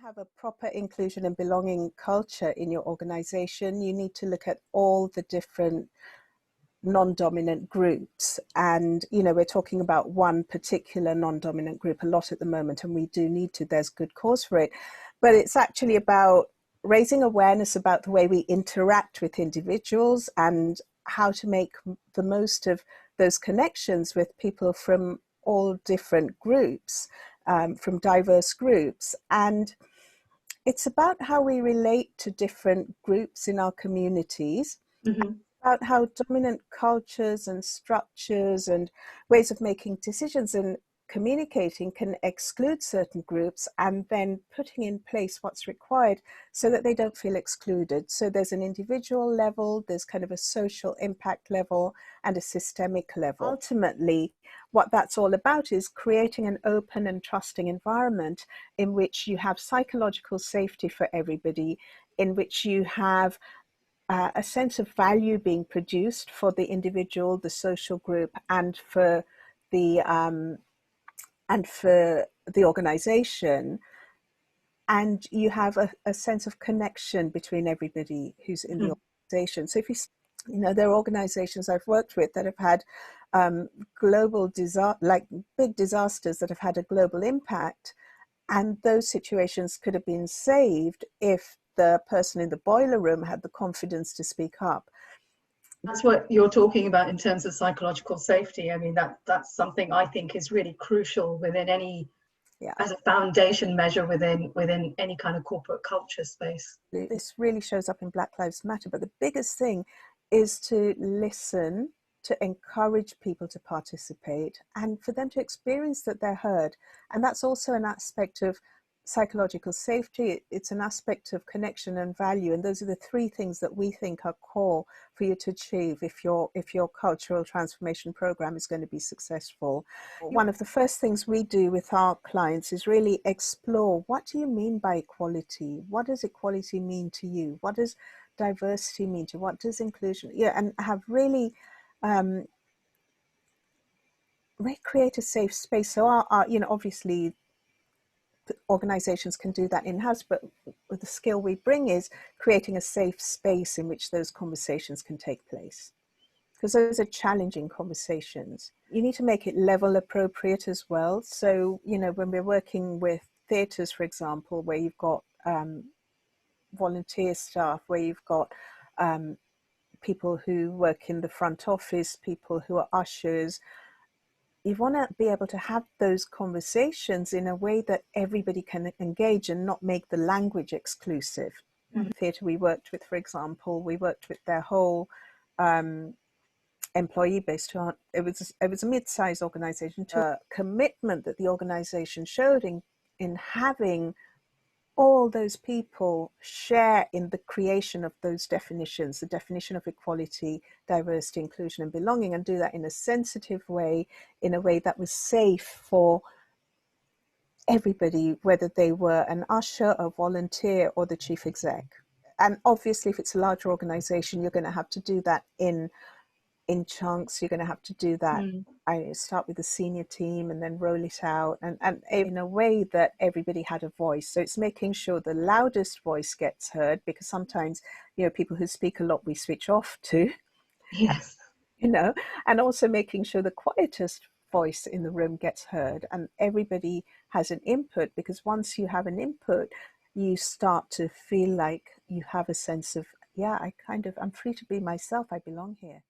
have a proper inclusion and belonging culture in your organization, you need to look at all the different non-dominant groups. And, you know, we're talking about one particular non-dominant group a lot at the moment, and we do need to, there's good cause for it. But it's actually about raising awareness about the way we interact with individuals and how to make the most of those connections with people from all different groups, from diverse groups. And it's about how we relate to different groups in our communities, about how dominant cultures and structures and ways of making decisions and communicating can exclude certain groups, and then putting in place what's required so that they don't feel excluded. So there's an individual level, there's kind of a social impact level, and a systemic level. Ultimately, what that's all about is creating an open and trusting environment in which you have psychological safety for everybody, in which you have a sense of value being produced for the individual, the social group, and for the organization. And you have a sense of connection between everybody who's in the organization. So if you know, there are organizations I've worked with that have had global like big disasters that have had a global impact, and those situations could have been saved if the person in the boiler room had the confidence to speak up. That's what you're talking about in terms of psychological safety. I mean, that's something I think is really crucial within any, as a foundation measure within any kind of corporate culture space. This really shows up in Black Lives Matter, but the biggest thing is to listen, to encourage people to participate, and for them to experience that they're heard. And that's also an aspect of psychological safety. It's an aspect of connection and value, and those are the three things that we think are core for you to achieve if your cultural transformation program is going to be successful. One of the first things we do with our clients is really explore, what do you mean by equality? What does equality mean to you? What does diversity mean to you? What does inclusion, and have really create a safe space. So our you know, obviously organizations can do that in-house, but the skill we bring is creating a safe space in which those conversations can take place, because those are challenging conversations. You need to make it level appropriate as well. So, you know, when we're working with theatres, for example, where you've got volunteer staff, where you've got people who work in the front office, people who are ushers, you want to be able to have those conversations in a way that everybody can engage and not make the language exclusive. The theatre we worked with, for example, we worked with their whole employee base. It was a mid-sized organization. To commitment that the organization showed in having all those people share in the creation of those definitions, the definition of equality, diversity, inclusion, and belonging, and do that in a sensitive way, in a way that was safe for everybody, whether they were an usher, a volunteer, or the chief exec. And obviously, if it's a larger organization, you're going to have to do that in chunks. You're going to have to do that. I start with the senior team and then roll it out, and in a way that everybody had a voice. So it's making sure the loudest voice gets heard, because sometimes, you know, people who speak a lot we switch off to. Yes. You know, and also making sure the quietest voice in the room gets heard, and everybody has an input, because once you have an input, you start to feel like you have a sense of, yeah, I'm free to be myself, I belong here.